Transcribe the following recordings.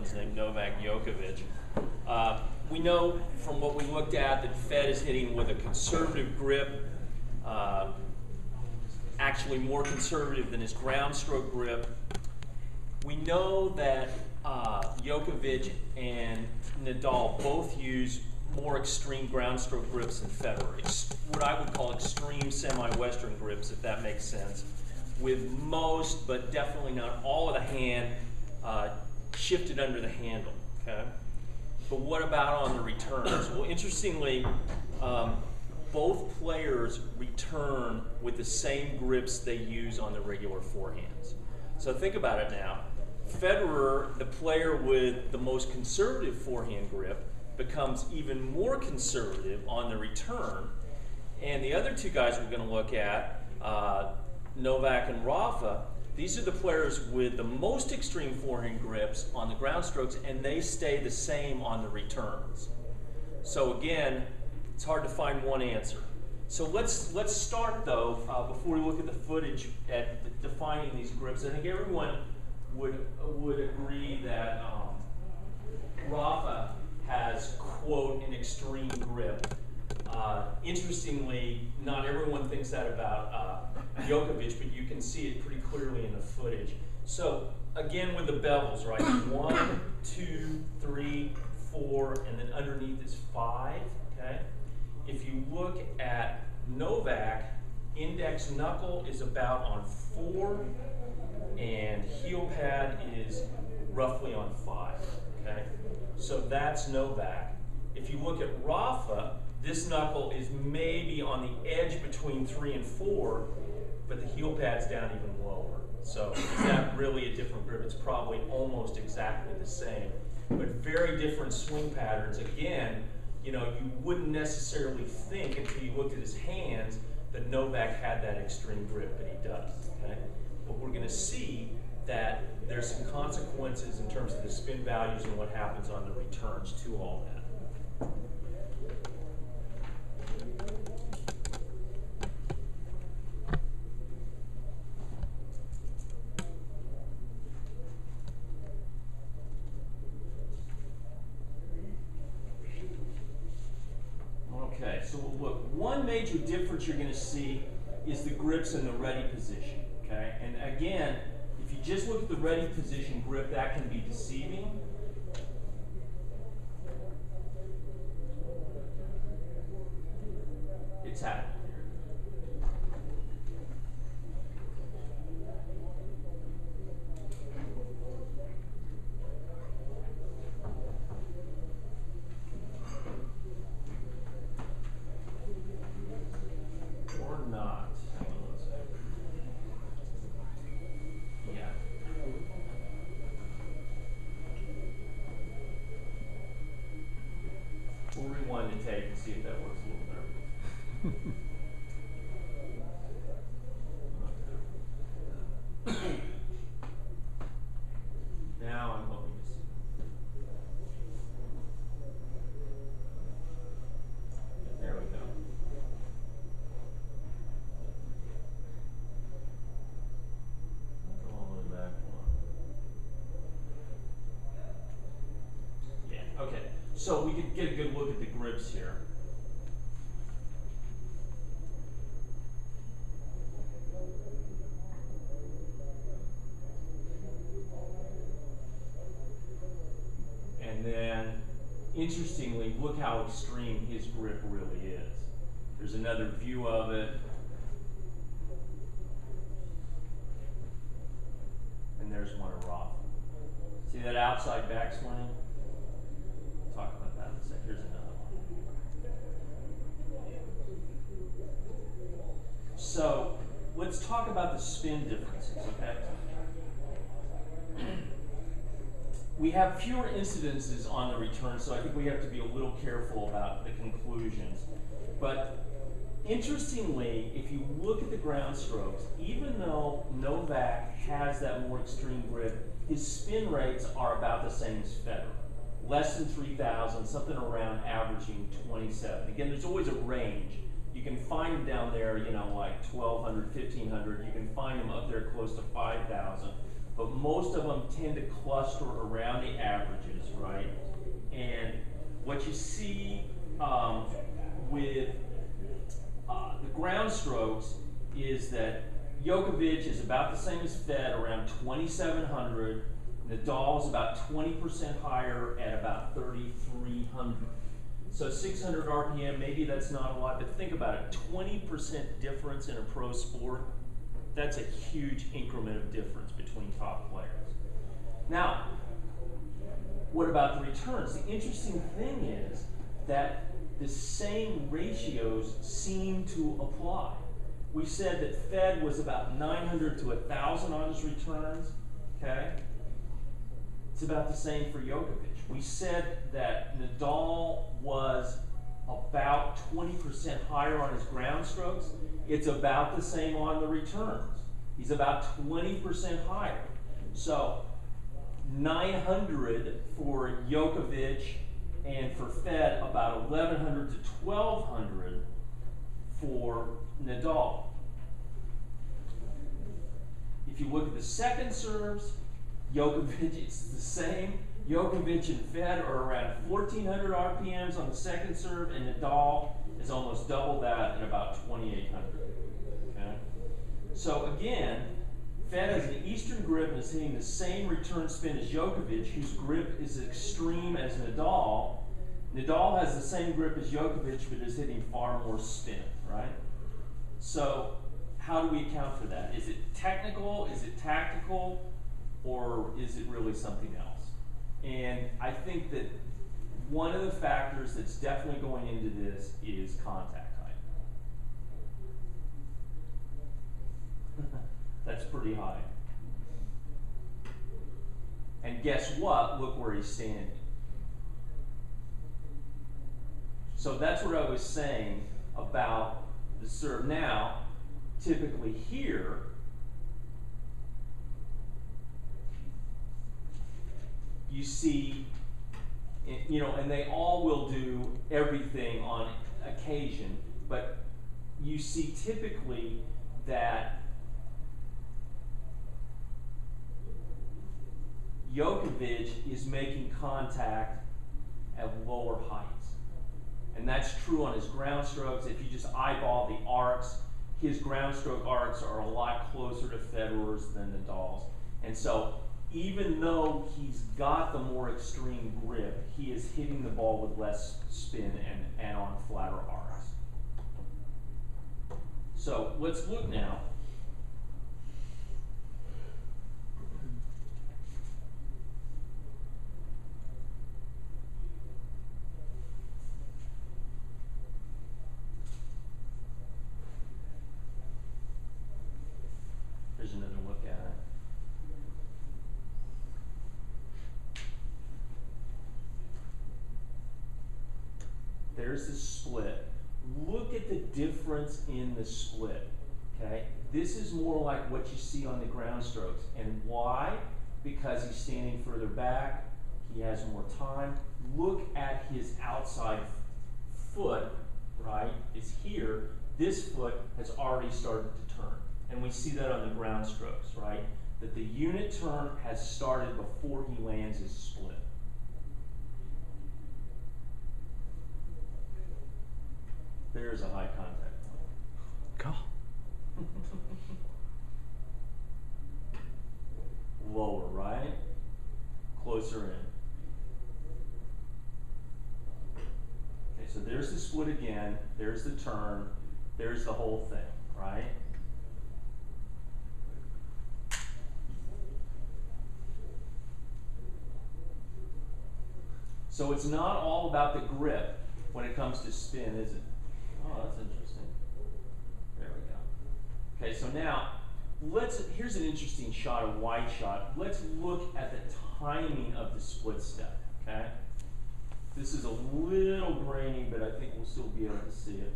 one's named Novak Djokovic. We know from what we looked at that Fed is hitting with a conservative grip, actually more conservative than his ground stroke grip. We know that Djokovic and Nadal both use more extreme ground stroke grips than Federer, what I would call extreme semi-Western grips, if that makes sense, with most, but definitely not all of the hand shifted under the handle, okay? But what about on the returns? Well, interestingly, both players return with the same grips they use on the regular forehands. So think about it now. Federer, the player with the most conservative forehand grip, becomes even more conservative on the return. And the other two guys we're going to look at, Novak and Rafa, these are the players with the most extreme forehand grips on the ground strokes, and they stay the same on the returns. So again, it's hard to find one answer. So let's start though, before we look at the footage at defining these grips. I think everyone would agree that Rafa has, quote, an extreme grip. Interestingly, not everyone thinks that about Djokovic, but you can see it pretty clearly in the footage. So again with the bevels, right? 1, 2, 3, 4, and then underneath is 5, okay? If you look at Novak, index knuckle is about on 4, and heel pad is roughly on 5, okay? So that's Novak. If you look at Rafa, this knuckle is maybe on the edge between 3 and 4, but the heel pad's down even lower. So is that really a different grip? It's probably almost exactly the same, but very different swing patterns. Again, you know, you wouldn't necessarily think until you looked at his hands that Novak had that extreme grip, but he does, okay? But we're gonna see that there's some consequences in terms of the spin values and what happens on the returns to all that. Okay, so look, one major difference you're going to see is the grips in the ready position, okay? And again, if you just look at the ready position grip, that can be deceiving. It's happening here. Or not. Yeah. We'll rewind the tape and see if that works a little better. Now I'm hoping to see. There we go. Go all the way back one. Yeah, okay. So we could get a good look at the grips here. And then, interestingly, look how extreme his grip really is. There's another view of it. And there's one of Rafa. See that outside backswing? We'll talk about that in a second. Here's another one. So, let's talk about the spin differences, okay? We have fewer incidences on the return, so I think we have to be a little careful about the conclusions. But interestingly, if you look at the ground strokes, even though Novak has that more extreme grip, his spin rates are about the same as Federer. Less than 3,000, something around averaging 27. Again, there's always a range. You can find them down there, you know, like 1,200, 1,500. You can find them up there close to 5,000. but most of them tend to cluster around the averages, right? And what you see with the ground strokes is that Djokovic is about the same as Fed, around 2,700. Nadal is about 20% higher at about 3,300. So 600 RPM, maybe that's not a lot, but think about it, 20% difference in a pro sport, that's a huge increment of difference between top players. Now, what about the returns? The interesting thing is that the same ratios seem to apply. We said that Fed was about 900 to 1,000 on his returns, okay? It's about the same for Djokovic. We said that Nadal was about 20% higher on his ground strokes. It's about the same on the returns. He's about 20% higher. So 900 for Djokovic, and for Fed about 1,100 to 1,200 for Nadal. If you look at the second serves, Djokovic, it's the same. Djokovic and Fed are around 1,400 RPMs on the second serve, and Nadal is almost double that at about 2,800. Okay? So again, Fed has an Eastern grip and is hitting the same return spin as Djokovic, whose grip is extreme as Nadal. Nadal has the same grip as Djokovic, but is hitting far more spin, right? So how do we account for that? Is it technical? Is it tactical? Or is it really something else? And I think that one of the factors that's definitely going into this is contact height. That's pretty high. And guess what? Look where he's standing. So that's what I was saying about the serve. Now, typically here, you see, you know, and they all will do everything on occasion, but you see typically that Djokovic is making contact at lower heights. And that's true on his ground strokes. If you just eyeball the arcs, his ground stroke arcs are a lot closer to Federer's than Nadal's. And so even though he's got the more extreme grip, he is hitting the ball with less spin and on flatter arcs. So let's look now. Here's another look at it. There's the split. Look at the difference in the split, okay? This is more like what you see on the ground strokes. And why? Because he's standing further back, he has more time. Look at his outside foot, right? It's here. This foot has already started to turn. And we see that on the ground strokes, right? That the unit turn has started before he lands his split. There's a high contact point. Go. Lower, right? Closer in. Okay, so there's the split again. There's the turn. There's the whole thing, right? So it's not all about the grip when it comes to spin, is it? Oh, that's interesting. There we go. Okay, so now, here's an interesting shot, a wide shot. Let's look at the timing of the split step, okay? This is a little grainy, but I think we'll still be able to see it.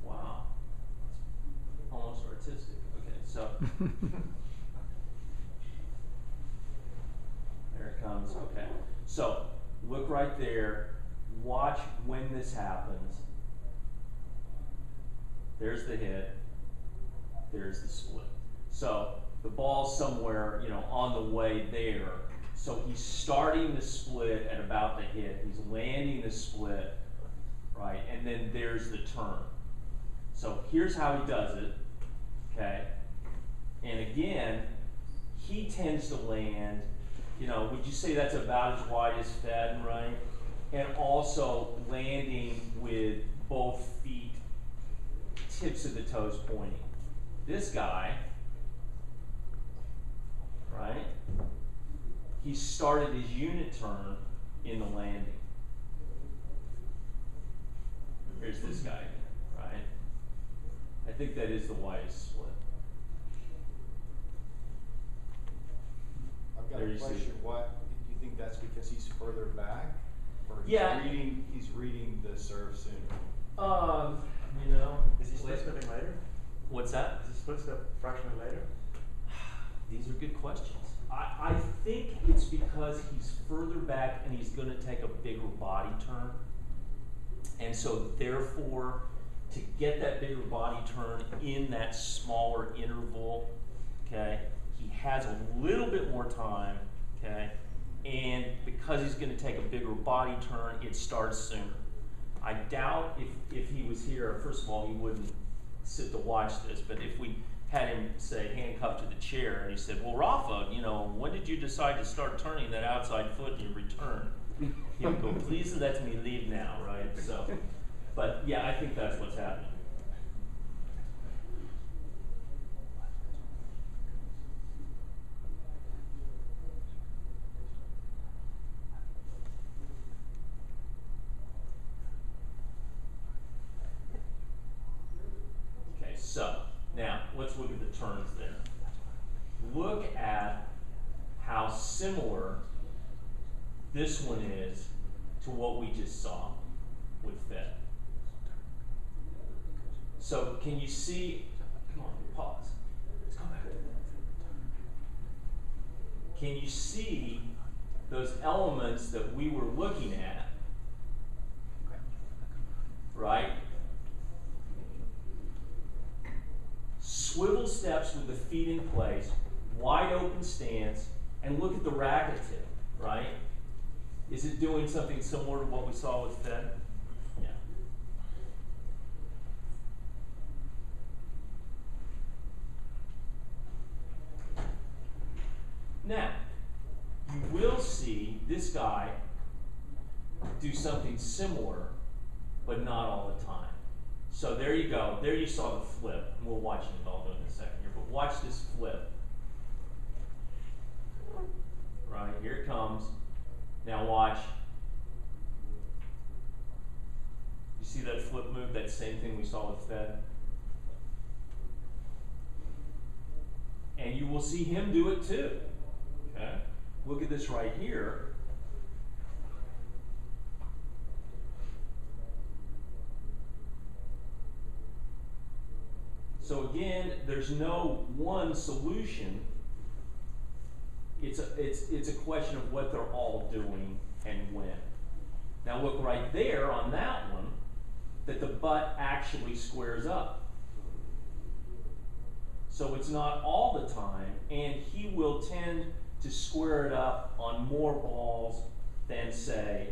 Wow, that's almost artistic. Okay, so there it comes. Okay, so look right there. Watch when this happens. There's the hit. There's the split. So the ball's somewhere, you know, on the way there. So he's starting the split at about the hit. He's landing the split, right? And then there's the turn. So here's how he does it, okay? And again, he tends to land, you know, would you say that's about as wide as Fed, right? And also landing with both feet, tips of the toes pointing. This guy, right? He started his unit turn in the landing. Here's this guy again, right? I think that is the widest split. I've got a question. What do you think that's because he's further back, or he's reading the serve sooner? You know, is he split stepping later? What's that? Is he split step fractionally later? These are good questions. I think it's because he's further back and he's going to take a bigger body turn, and so therefore, to get that bigger body turn in that smaller interval, okay, he has a little bit more time, okay, and because he's going to take a bigger body turn, it starts sooner. I doubt if he was here, first of all, he wouldn't sit to watch this, but if we had him, say, handcuffed to the chair, and he said, well, Rafa, you know, when did you decide to start turning that outside foot in your return? He would go, please let me leave now, right? So, but yeah, I think that's what's happening. Okay, so now let's look at the turns there. Look at how similar this one is to what we just saw with Fed. So can you see, come on, pause. Let's come back. Can you see those elements that we were looking at, right? Swivel steps with the feet in place, wide open stance, and look at the racket tip, right? Is it doing something similar to what we saw with Fed? Yeah. Now, you will see this guy do something similar, but not all the time. So there you go. There you saw the flip. And we'll watch Nadal do it in a second here, but watch this flip. Right, here it comes. Now watch. You see that flip move, that same thing we saw with Fed? And you will see him do it too. Okay? Look at this right here. So again, there's no one solution. It's a question of what they're all doing and when. Now look right there on that one, that the butt actually squares up. So it's not all the time, and he will tend to square it up on more balls than, say,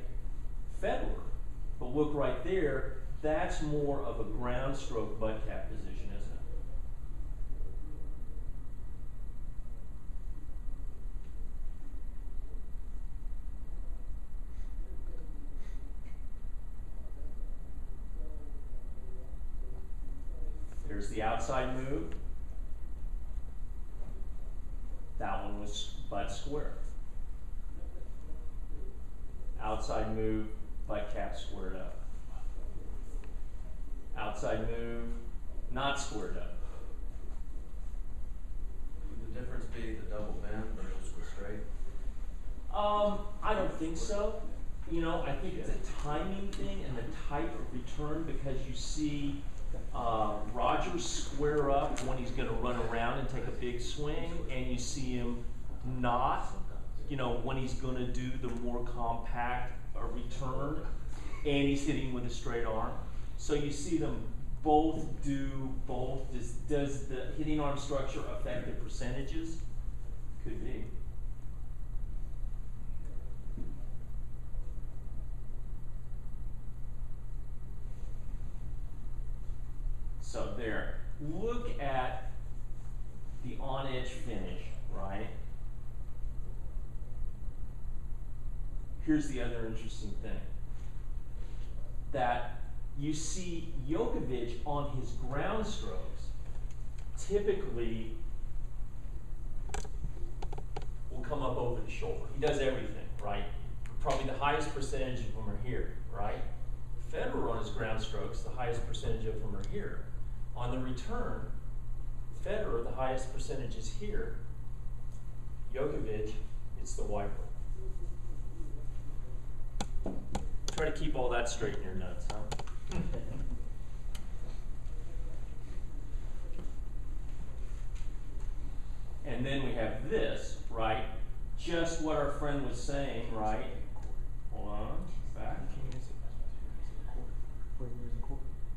Federer. But look right there, that's more of a ground stroke butt cap position, isn't it? There's the outside move. That one was butt square. Outside move, butt cap squared up. Outside move, not squared up. Would the difference be the double bend versus the straight? I don't think so. You know, I think it's a timing thing and the type of return, because you see Roger square up when he's going to run around and take a big swing, and you see him not, you know, when he's going to do the more compact return, and he's hitting with a straight arm. So you see them both do both? Does the hitting arm structure affect the percentages? Could be. So there. Look at the on-edge finish, right? Here's the other interesting thing. That you see Djokovic on his ground strokes typically will come up over the shoulder. He does everything, right? Probably the highest percentage of them are here, right? Federer on his ground strokes, the highest percentage of them are here. On the return, Federer, the highest percentage is here. Djokovic, it's the wiper. Try to keep all that straight in your notes, huh? And then we have this, right? Just what our friend was saying, right? Hold on, back.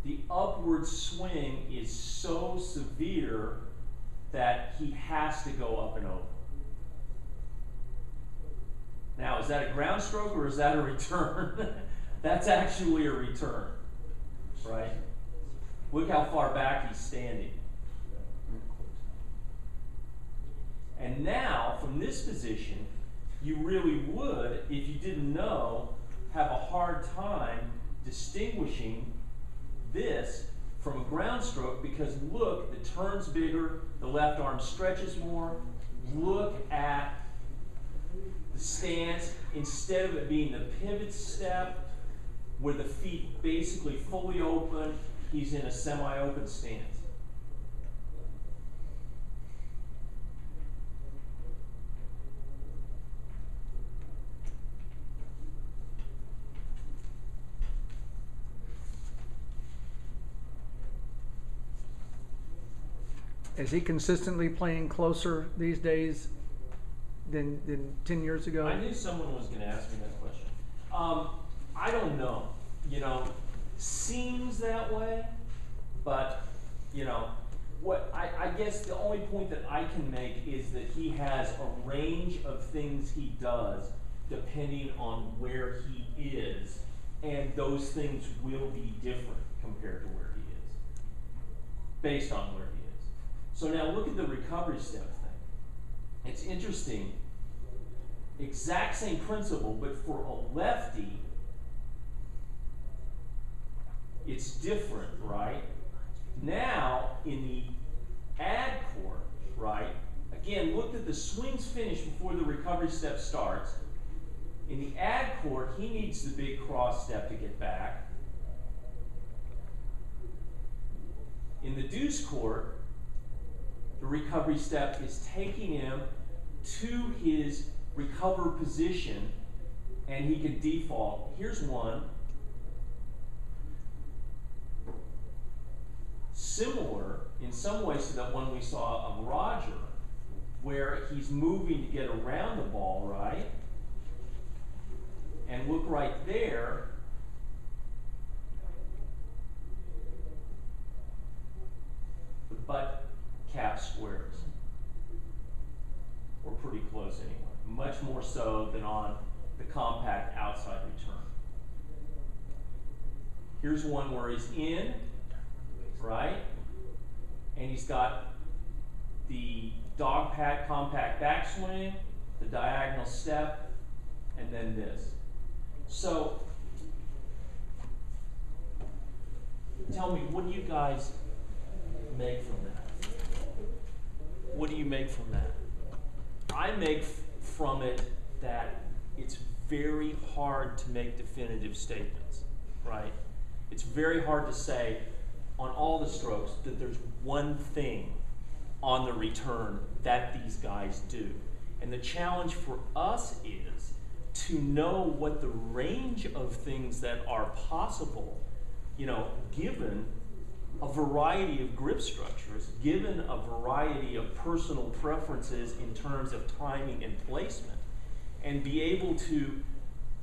The upward swing is so severe that he has to go up and over. Now, is that a ground stroke or is that a return? That's actually a return, right? Look how far back he's standing. And now, from this position, you really would, if you didn't know, have a hard time distinguishing this from a ground stroke, because look, the turn's bigger, the left arm stretches more. Look at the stance. Instead of it being the pivot step where the feet basically fully open, he's in a semi-open stance. Is he consistently playing closer these days than 10 years ago? I knew someone was going to ask me that question. I don't know. You know, seems that way, but you know, what I guess the only point that I can make is that he has a range of things he does depending on where he is, and those things will be different compared to where he is, based on where he is. So now look at the recovery step thing. It's interesting. Exact same principle, but for a lefty, it's different, right? Now, in the ad court, right? Again, look at the swings finish before the recovery step starts. In the ad court, he needs the big cross step to get back. In the deuce court, the recovery step is taking him to his recover position, and he can default. Here's one. Similar in some ways to that one we saw of Roger, where he's moving to get around the ball, right? And look right there. The butt cap squares. We're pretty close anyway. Much more so than on the compact outside return. Here's one where he's in, right? And he's got the dog pat compact backswing, the diagonal step, and then this. So, tell me, what do you guys make from that? What do you make from that? I make from it that it's very hard to make definitive statements, right? It's very hard to say on all the strokes that there's one thing on the return that these guys do. And the challenge for us is to know what the range of things that are possible, you know, given a variety of grip structures, given a variety of personal preferences in terms of timing and placement, and be able to,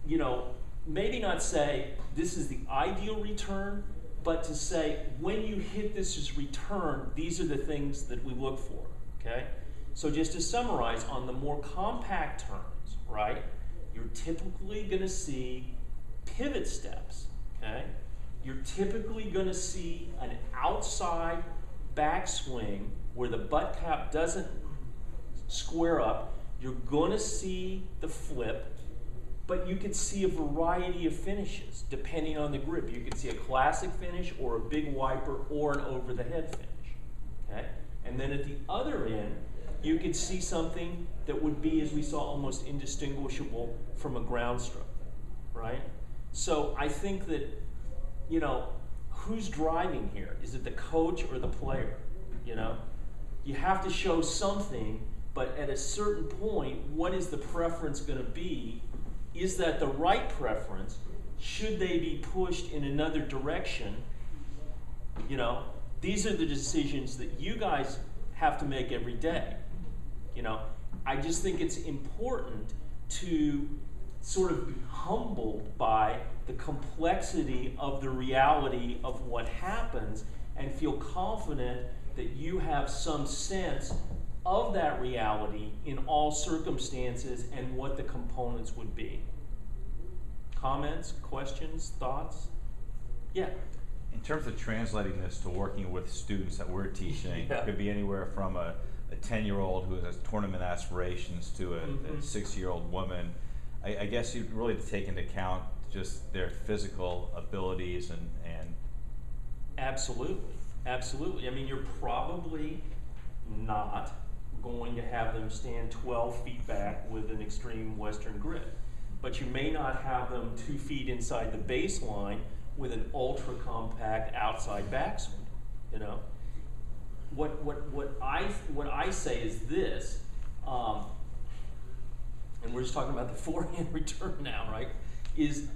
you know, maybe not say this is the ideal return, but to say, when you hit this as return, these are the things that we look for, okay? So just to summarize, on the more compact turns, right, you're typically going to see pivot steps, okay? You're typically going to see an outside backswing where the butt cap doesn't square up. You're going to see the flip, but you could see a variety of finishes depending on the grip. You could see a classic finish or a big wiper or an over-the-head finish, okay? And then at the other end, you could see something that would be, as we saw, almost indistinguishable from a ground stroke, right? So I think that, you know, who's driving here? Is it the coach or the player? You know, you have to show something, but at a certain point, what is the preference going to be? Is that the right preference? Should they be pushed in another direction? You know, these are the decisions that you guys have to make every day. You know, I just think it's important to sort of be humbled by the complexity of the reality of what happens and feel confident that you have some sense of that reality in all circumstances and what the components would be. Comments, questions, thoughts? Yeah. In terms of translating this to working with students that we're teaching, Yeah. it could be anywhere from a 10-year-old who has tournament aspirations to a 6-year-old woman. I guess you really have to take into account just their physical abilities and Absolutely, absolutely. I mean, you're probably not going to have them stand 12 feet back with an extreme Western grip, but you may not have them 2 feet inside the baseline with an ultra compact outside backswing. You know, what I say is this, and we're just talking about the forehand return now, right? Is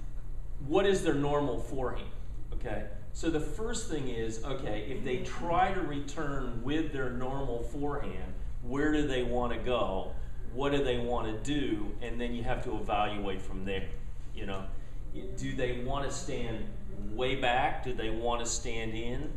what is their normal forehand? Okay. So the first thing is, okay, if they try to return with their normal forehand, where do they want to go? What do they want to do? And then you have to evaluate from there. You know, do they want to stand way back? Do they want to stand in?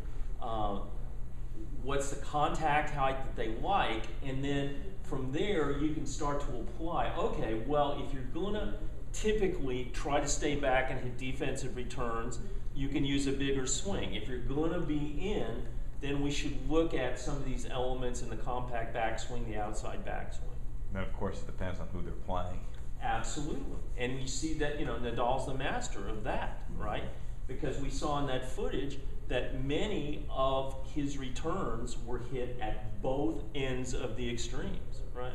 What's the contact height that they like? And then from there, you can start to apply. Okay, well, if you're gonna typically try to stay back and hit defensive returns, you can use a bigger swing. If you're going to be in, then we should look at some of these elements in the compact backswing, the outside backswing. then of course it depends on who they're playing. Absolutely. And we see that, you know, Nadal's the master of that, right? Because we saw in that footage that many of his returns were hit at both ends of the extremes, right?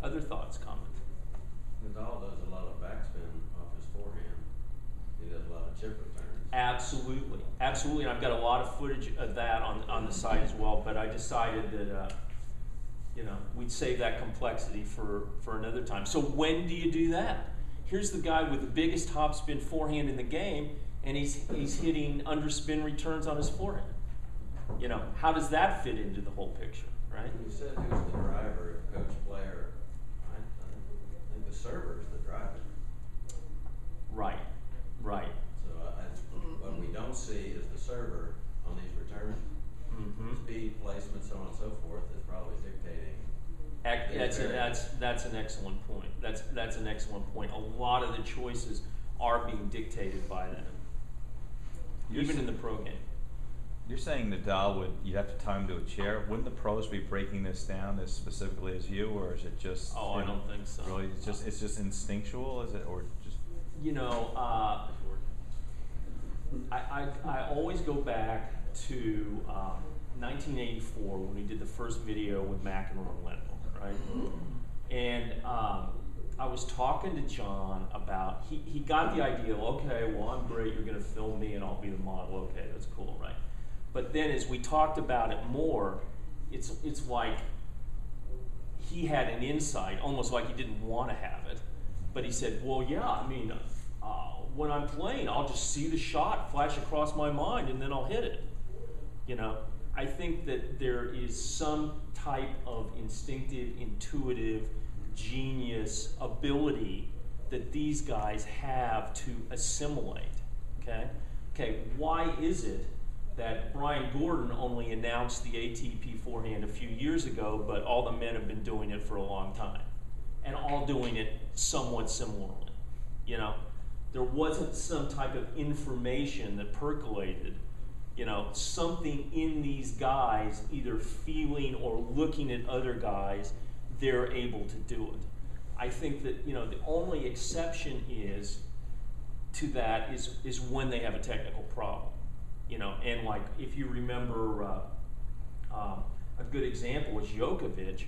Other thoughts, comments? Nadal does a lot of backspin off his forehand. He does a lot of chip returns. Absolutely, absolutely. And I've got a lot of footage of that on the site as well. But I decided that you know, we'd save that complexity for another time. So when do you do that? Here's the guy with the biggest topspin forehand in the game, and he's hitting underspin returns on his forehand. You know, how does that fit into the whole picture, right? You said who's the driver, coach, player. I think the server is the driver. Right, right. So what we don't see is the server on these returns. Speed, placement, so on and so forth is probably dictating. That's an excellent point. That's an excellent point. A lot of the choices are being dictated by them, even in the pro game. You're saying Nadal you'd have to tie him to a chair. Wouldn't the pros be breaking this down as specifically as you, or is it just? Oh, I don't think so. Really, it's just instinctual, is it, or just? You know, I always go back to 1984 when we did the first video with McEnroe and Lendl, right? And I was talking to John about, he got the idea, okay, well, I'm great, you're gonna film me and I'll be the model, okay, that's cool, right? But then as we talked about it more, it's like he had an insight, almost like he didn't want to have it. But he said, well, yeah, I mean, when I'm playing, I'll just see the shot flash across my mind and then I'll hit it. You know, I think that there is some type of instinctive, intuitive, genius ability that these guys have to assimilate, okay? okay, why is it that Brian Gordon only announced the ATP forehand a few years ago, but all the men have been doing it for a long time, and all doing it somewhat similarly? You know, there wasn't some type of information that percolated, you know, something in these guys either feeling or looking at other guys, they're able to do it. I think that, you know, the only exception to that is when they have a technical problem, you know, and like if you remember, a good example was Djokovic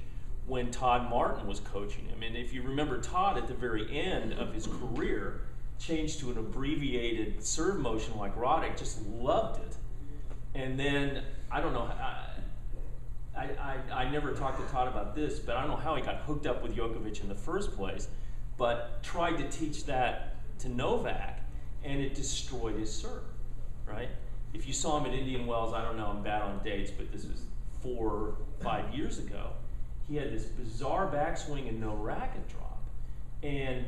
when Todd Martin was coaching him, and if you remember, Todd at the very end of his career changed to an abbreviated serve motion like Roddick, just loved it, and then I don't know. I never talked to Todd about this, but I don't know how he got hooked up with Djokovic in the first place, but tried to teach that to Novak, and it destroyed his serve, right? If you saw him at Indian Wells, I don't know, I'm bad on dates, but this was 4 or 5 years ago, he had this bizarre backswing and no racket drop. And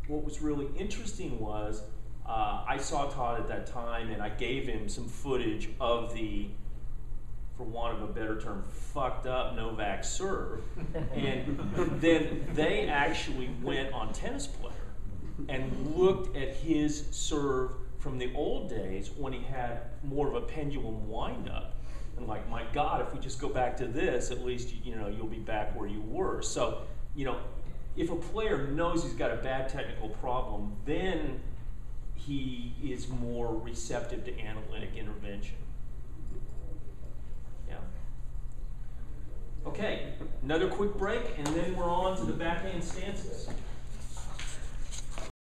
what was really interesting was, I saw Todd at that time, and I gave him some footage of the, for want of a better term, fucked up Novak serve. And then they actually went on Tennis Player and looked at his serve from the old days when he had more of a pendulum windup. And like, my God, if we just go back to this, at least, you know, you'll be back where you were. So, you know, if a player knows he's got a bad technical problem, then he is more receptive to analytic intervention. Yeah. Okay, another quick break, and then we're on to the backhand stances.